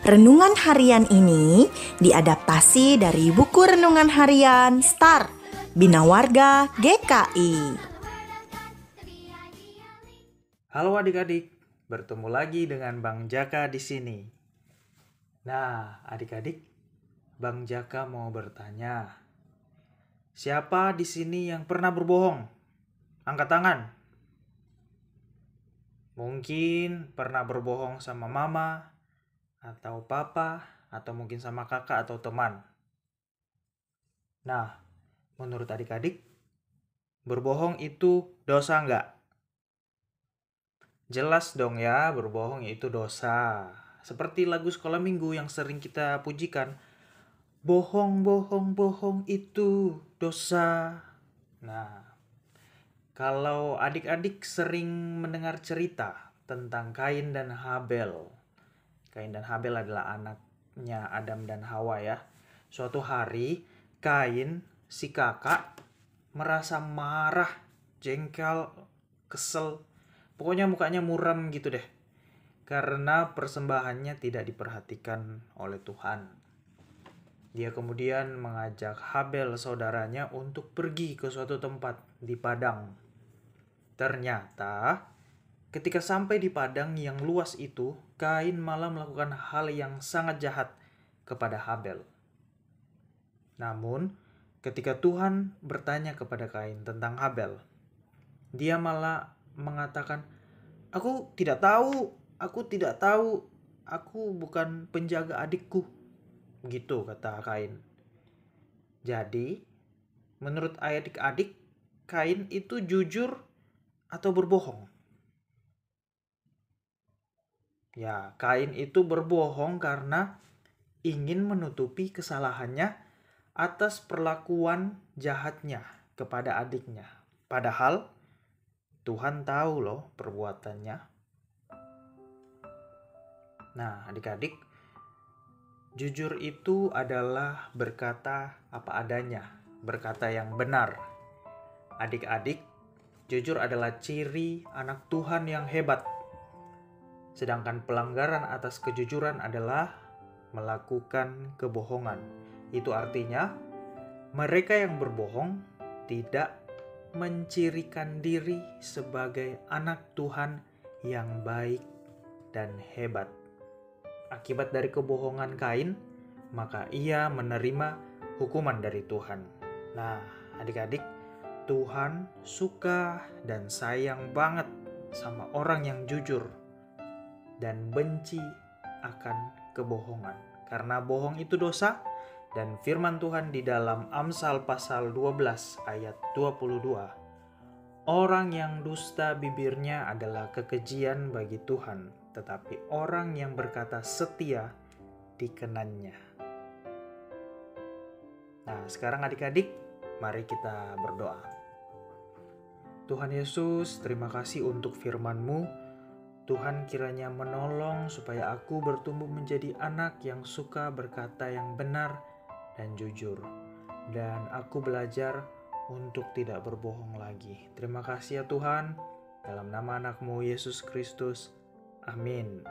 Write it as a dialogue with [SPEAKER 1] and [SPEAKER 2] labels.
[SPEAKER 1] Renungan harian ini diadaptasi dari buku renungan harian Star Bina Warga GKI.
[SPEAKER 2] Halo adik-adik, bertemu lagi dengan Bang Jaka di sini. Nah, adik-adik, Bang Jaka mau bertanya, siapa di sini yang pernah berbohong? Angkat tangan. Mungkin pernah berbohong sama mama, atau papa, atau mungkin sama kakak atau teman. Nah, menurut adik-adik, berbohong itu dosa nggak? Jelas dong ya, berbohong itu dosa. Seperti lagu sekolah minggu yang sering kita pujikan. Bohong, bohong, bohong itu dosa. Nah, kalau adik-adik sering mendengar cerita tentang Kain dan Habel. Kain dan Habel adalah anaknya Adam dan Hawa ya. Suatu hari, Kain, si kakak, merasa marah, jengkel, kesel. Pokoknya mukanya muram gitu deh. Karena persembahannya tidak diperhatikan oleh Tuhan. Dia kemudian mengajak Habel saudaranya untuk pergi ke suatu tempat di padang. Ternyata ketika sampai di padang yang luas itu, Kain malah melakukan hal yang sangat jahat kepada Habel. Namun, ketika Tuhan bertanya kepada Kain tentang Habel, dia malah mengatakan, aku tidak tahu, aku bukan penjaga adikku. Gitu kata Kain. Jadi, menurut adik-adik, Kain itu jujur atau berbohong? Ya, Kain itu berbohong karena ingin menutupi kesalahannya atas perlakuan jahatnya kepada adiknya. Padahal Tuhan tahu loh perbuatannya. Nah, adik-adik, jujur itu adalah berkata apa adanya, berkata yang benar. Adik-adik, jujur adalah ciri anak Tuhan yang hebat. Sedangkan pelanggaran atas kejujuran adalah melakukan kebohongan. Itu artinya mereka yang berbohong tidak mencirikan diri sebagai anak Tuhan yang baik dan hebat. Akibat dari kebohongan Kain, maka ia menerima hukuman dari Tuhan. Nah, adik-adik, Tuhan suka dan sayang banget sama orang yang jujur dan benci akan kebohongan. Karena bohong itu dosa, dan firman Tuhan di dalam Amsal pasal 12 ayat 22. Orang yang dusta bibirnya adalah kekejian bagi Tuhan, tetapi orang yang berkata setia dikenannya. Nah, sekarang adik-adik, mari kita berdoa. Tuhan Yesus, terima kasih untuk firman-Mu. Tuhan kiranya menolong supaya aku bertumbuh menjadi anak yang suka berkata yang benar dan jujur. Dan aku belajar untuk tidak berbohong lagi. Terima kasih ya Tuhan, dalam nama anak-Mu Yesus Kristus. Amin.